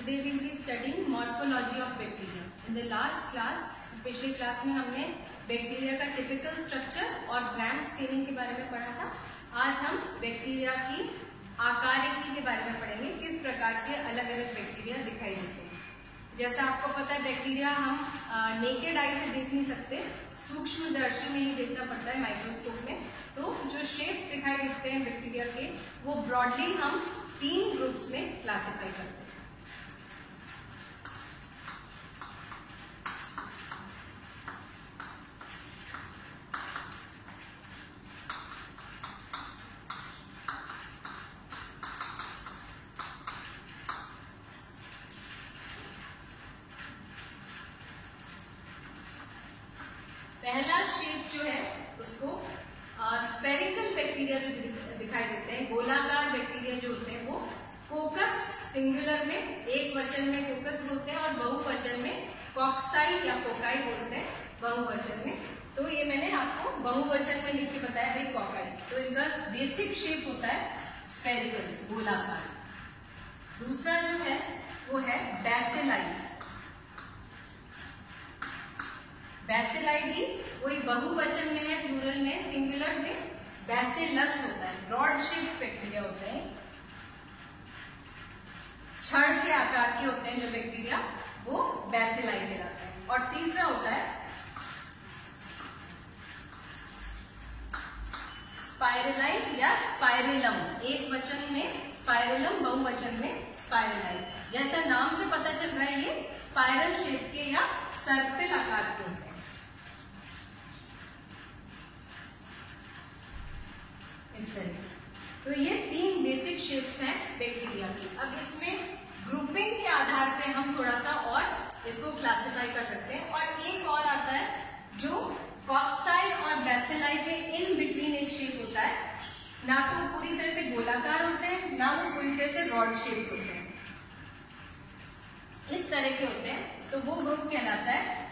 Today we will be studying morphology of bacteria. In the last class, पिछली class में हमने bacteria का typical structure और gland staining के बारे में पढ़ा था। आज हम बैक्टीरिया की आकारिकी के बारे में पढ़ेंगे, किस प्रकार के अलग अलग बैक्टीरिया दिखाई देते हैं। जैसा आपको पता है, बैक्टीरिया हम नेकेड आई से देख नहीं सकते, सूक्ष्मदर्शी में ही देखना पड़ता है, माइक्रोस्कोप में। तो जो शेप्स दिखाई देते हैं बैक्टीरिया के, वो ब्रॉडली हम 3 ग्रुप्स में क्लासिफाई करते हैं। पहला शेप जो है उसको स्फेरिकल बैक्टीरिया जो दिखाई देते हैं, गोलाकार बैक्टीरिया जो होते हैं, वो कोकस सिंगुलर में, एक वचन में कोकस बोलते हैं, और बहुवचन में कॉक्साई या कोकाई बोलते हैं बहुवचन में। तो ये मैंने आपको बहुवचन में लिख के बताया भाई, कोकाई। तो इनका बेसिक शेप होता है स्फेरिकल, गोलाकार। दूसरा जो है वो है बैसिलाई। बैसिलाई भी वही बहुवचन में है, प्लूरल में, सिंगुलर में बैसिलस होता है। ब्रॉड शेप बैक्टीरिया होते हैं, छड़ के आकार के होते हैं जो बैक्टीरिया, वो बैसिलाई कहलाते हैं। और तीसरा होता है स्पाइरलाई या स्पाइरेलम, एक वचन में स्पाइरेलम, बहुवचन में स्पाइरलाई। जैसा नाम से पता चल रहा है, ये स्पाइरल शेप के या सर्पिल आकार के होते हैं। इस तरह। तो ये 3 बेसिक शेप्स हैं बैक्टीरिया की। अब इसमें ग्रुपिंग के आधार पे हम थोड़ा सा और इसको क्लासिफाई कर सकते हैं। और एक और आता है जो कॉक्साई और बैसिलाई के इन बिटवीन एक शेप होता है। ना तो वो पूरी तरह से गोलाकार होते हैं, ना वो पूरी तरह से रॉड शेप होते हैं, इस तरह के होते हैं। तो वो ग्रुप कहलाता है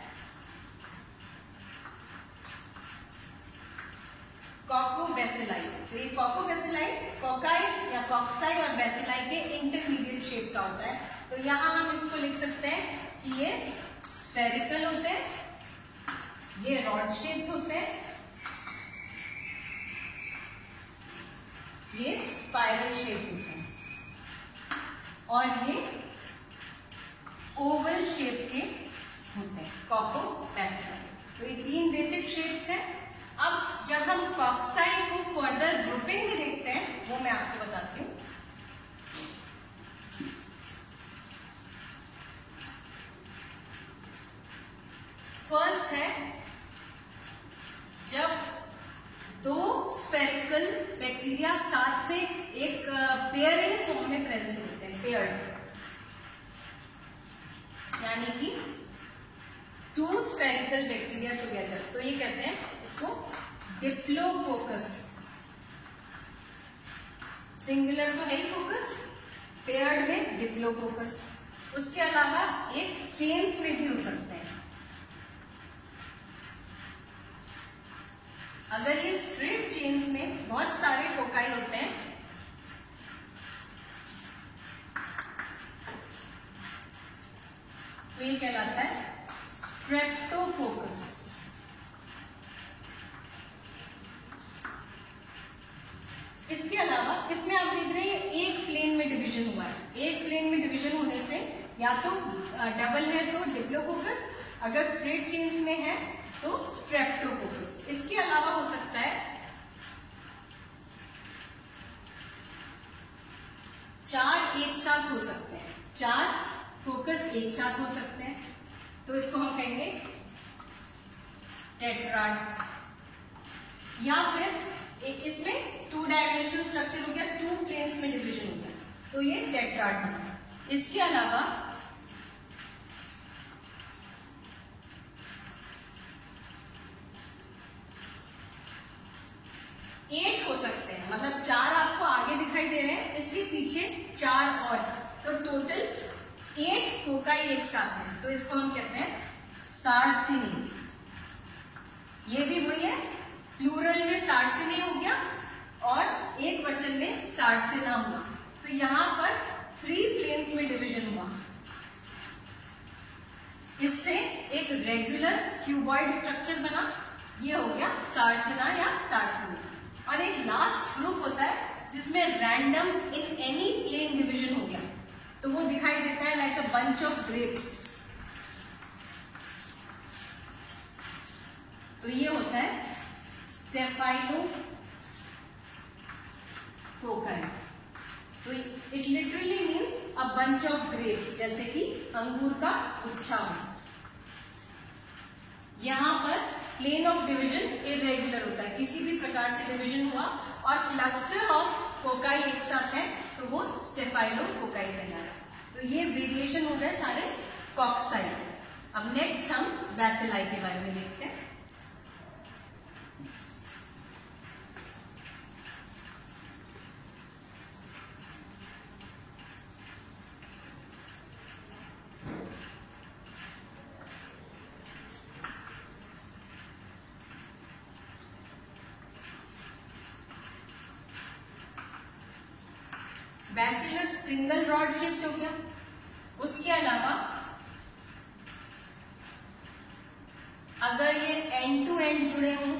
कोकोबैसिलाई। तो ये कोकोबैसिलाई कोकाई या कॉक्साई और बैसिलाई के इंटरमीडिएट शेप का होता है। तो यहां हम इसको लिख सकते हैं कि ये स्फेरिकल होते हैं, ये रॉड शेप होते हैं, ये स्पाइरल शेप होते हैं, और ये ओवल शेप के होते हैं, कोकोबैसिलाई। तो ये 3 बेसिक शेप्स हैं। अब जब हम कॉक्साई को फर्दर ग्रुपिंग में देखते हैं, वो मैं आपको बताती हूं। फर्स्ट है जब 2 स्फेरिकल बैक्टीरिया साथ में एक पेयरिंग फॉर्म में प्रेजेंट होते हैं, पेयर्ड, यानी कि 2 स्फेरिकल बैक्टीरिया टुगेदर। तो ये कहते हैं इसको डिप्लोकोकस। सिंगुलर तो है ही कोकस, पेयर्ड में डिप्लोकोकस। उसके अलावा एक चेन्स में भी हो सकते हैं। अगर ये स्ट्रेट चेन्स में बहुत सारे कोकाई होते हैं, तो ये कहलाता है स्ट्रेप्टोकोकस। इसके अलावा इसमें आप देख रहे हैं एक प्लेन में डिवीजन हुआ है। एक प्लेन में डिवीजन होने से या तो डबल है तो डिप्लोकोकस, अगर स्ट्रेट चेन्स में है तो स्ट्रेप्टोकोकस। इसके अलावा हो सकता है 4 एक साथ हो सकते हैं, 4 कोकस एक साथ हो सकते हैं। तो इसको हम कहेंगे टेट्राड। या फिर इसमें 2 डायमेंशनल स्ट्रक्चर हो गया, 2 प्लेन्स में डिवीजन हो गया, तो ये टेट्राड बना। इसके अलावा 8 हो सकते हैं, मतलब 4 आपको आगे दिखाई दे रहे हैं, इसके पीछे 4 और, तो टोटल 8 कोकाई एक साथ है। तो इसको हम कहते हैं सार्सिनी। ये भी वही है, प्लूरल में सार्सिनी हो गया और एक वचन में सार्सिना हुआ। तो यहां पर 3 प्लेन्स में डिवीजन हुआ, इससे एक रेगुलर क्यूबॉइड स्ट्रक्चर बना, ये हो गया सार्सिना या सार्सिनी। और एक लास्ट ग्रुप होता है जिसमें random in any plane division हो गया, तो वो दिखाई देता है like a bunch of grapes. तो ये होता है स्टेफाइलोकोकाई। तो it literally means a bunch of grapes, जैसे कि अंगूर का गुच्छा हो। यहां पर प्लेन ऑफ डिवीजन इरेगुलर होता है, किसी भी प्रकार से डिवीजन हुआ और क्लस्टर ऑफ कोकाई एक साथ है तो वो स्टेफाइलोकोकाई कहलाता है। तो ये वेरिएशन हो गए सारे कॉक्साई। अब नेक्स्ट हम बैसिलाई के बारे में देखते हैं। बैसिलस सिंगल रॉड शेप्ड हो गया। उसके अलावा अगर ये एंड टू एंड जुड़े हों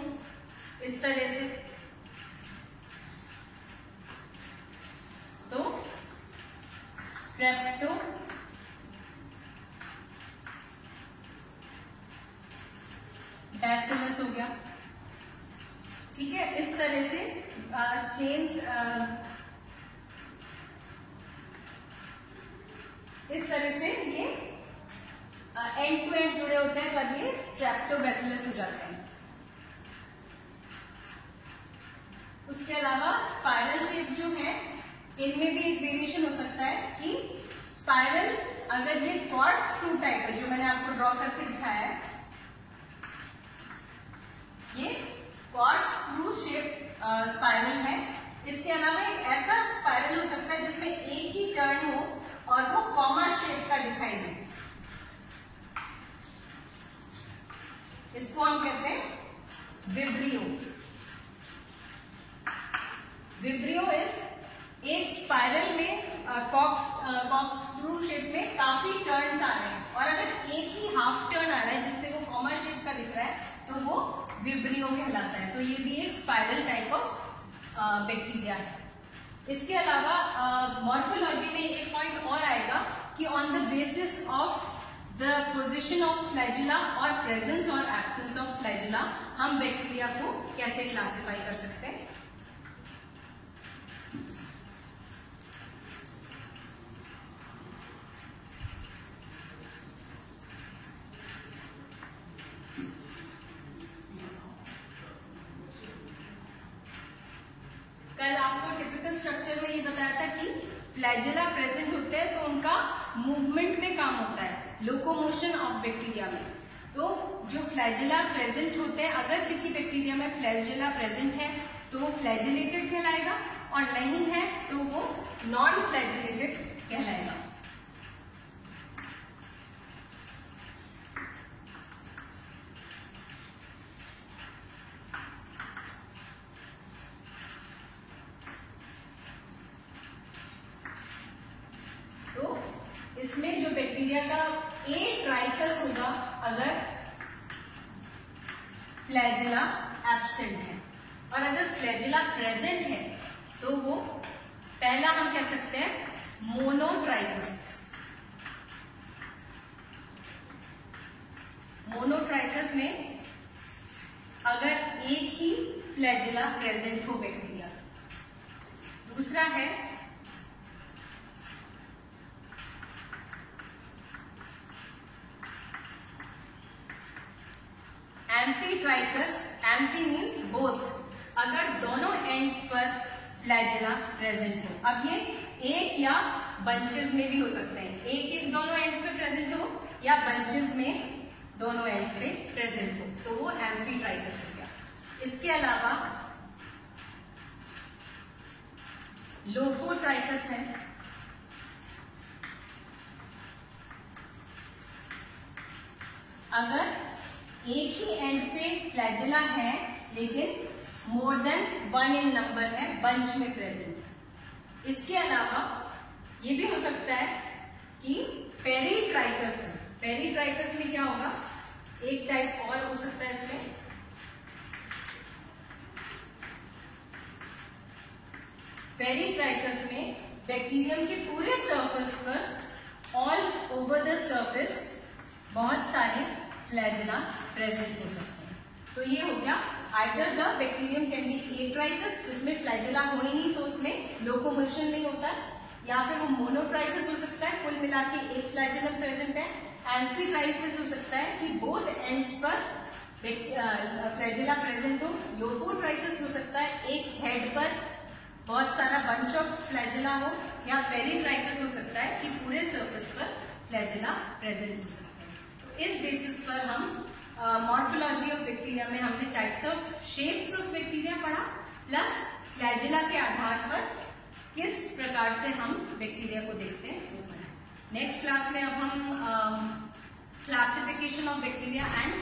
इस तरह से, तो स्ट्रेप्टो बैसिलस हो गया। ठीक है, इस तरह से चेन्स इस तरह से ये एंड टू एंड जुड़े होते हैं, तब ये स्ट्रेप्टोबैसिलस हो जाते हैं। उसके अलावा स्पाइरल शेप जो है, इनमें भी एक वेरिएशन हो सकता है कि स्पाइरल, अगर ये कॉर्कस्क्रू टाइप है जो मैंने आपको ड्रॉ करके दिखाया है, ये कॉर्कस्क्रू शेप्ड स्पाइरल है। इसके अलावा एक ऐसा स्पाइरल हो सकता है जिसमें एक ही टर्न हो और वो कॉमा शेप का दिखाई दे, इसको हम कहते हैं विब्रियो। विब्रियो इज एक स्पाइरल में कॉर्कस्क्रू शेप में काफी टर्न्स आ रहे हैं और अगर एक ही हाफ टर्न आ रहा है जिससे वो कॉमा शेप का दिख रहा है तो वो विब्रियो कहलाता है। तो ये भी एक स्पाइरल टाइप ऑफ बैक्टीरिया है। इसके अलावा मॉर्फोलॉजी में एक पॉइंट और आएगा कि on the basis of the position of flagella और प्रेजेंस और एब्सेंस ऑफ फ्लैजिला हम बैक्टीरिया को कैसे क्लासिफाई कर सकते हैं। कल आपको टिपिकल स्ट्रक्चर में ये बताया था कि फ्लैजिला प्रेजेंट होते हैं तो उनका मूवमेंट में काम होता है, लोकोमोशन ऑफ बैक्टीरिया में। तो जो फ्लैजिला प्रेजेंट होते हैं, अगर किसी बैक्टीरिया में फ्लैजिला प्रेजेंट है तो वो फ्लैजिलेटेड कहलाएगा और नहीं है तो वो नॉन फ्लैजिलेटेड कहलाएगा। इसमें जो बैक्टीरिया का ए ट्राइकस होगा अगर फ्लैजिला एब्सेंट है, और अगर फ्लैजिला प्रेजेंट है तो वो पहला हम कह सकते हैं मोनोट्राइकस। मोनोट्राइकस में अगर एक ही फ्लैजिला प्रेजेंट हो बैक्टीरिया। दूसरा है एम्फीट्राइकस। एम्फी मीन्स बोथ, अगर दोनों एंड्स पर फ्लैजिला प्रेजेंट हो। अब ये एक या बंचेस में भी हो सकते हैं, एक दोनों एंड्स पे प्रेजेंट हो या बंचेस में दोनों एंड्स पे प्रेजेंट हो, तो वो एम्फीट्राइकस हो गया। इसके अलावा लोफोट्राइकस है। अगर एक ही एंड पे फ्लैजिला है लेकिन मोर देन 1 इन नंबर है, बंच में प्रेजेंट। इसके अलावा ये भी हो सकता है कि पेरीट्राइकस है। पेरीट्राइकस में क्या होगा, एक टाइप और हो सकता है इसमें, पेरीट्राइकस में बैक्टीरियम के पूरे सरफेस पर ऑल ओवर द सरफेस बहुत सारे फ्लैजेला प्रेजेंट हो सकते हैं। तो ये हो गया, either the bacterium can be atrichous जिसमें फ्लैजेला हो ही नहीं तो उसमें लोकोमोशन नहीं होता है, या फिर वो मोनोट्राइकस हो सकता है, कुल मिला के एक फ्लैजेलम प्रेजेंट है। एम्फीट्राइकस हो सकता है कि बोथ एंड्स पर फ्लैजेला प्रेजेंट हो। लोफोट्राइकस हो सकता है एक हेड पर बहुत सारा बंच ऑफ फ्लैजेला हो, या पेरीट्राइकस हो सकता है कि पूरे सरफेस पर फ्लैजेला प्रेजेंट हो सकते हैं। तो इस बेसिस पर हम मॉर्फोलॉजी ऑफ बैक्टीरिया में हमने types of shapes of bacteria पढ़ा, प्लस फ्लैजेला के आधार पर किस प्रकार से हम बैक्टीरिया को देखते हैं वो पढ़ा। नेक्स्ट क्लास में अब हम classification of bacteria and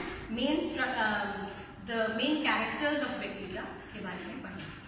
the main characters of bacteria के बारे में पढ़ेंगे।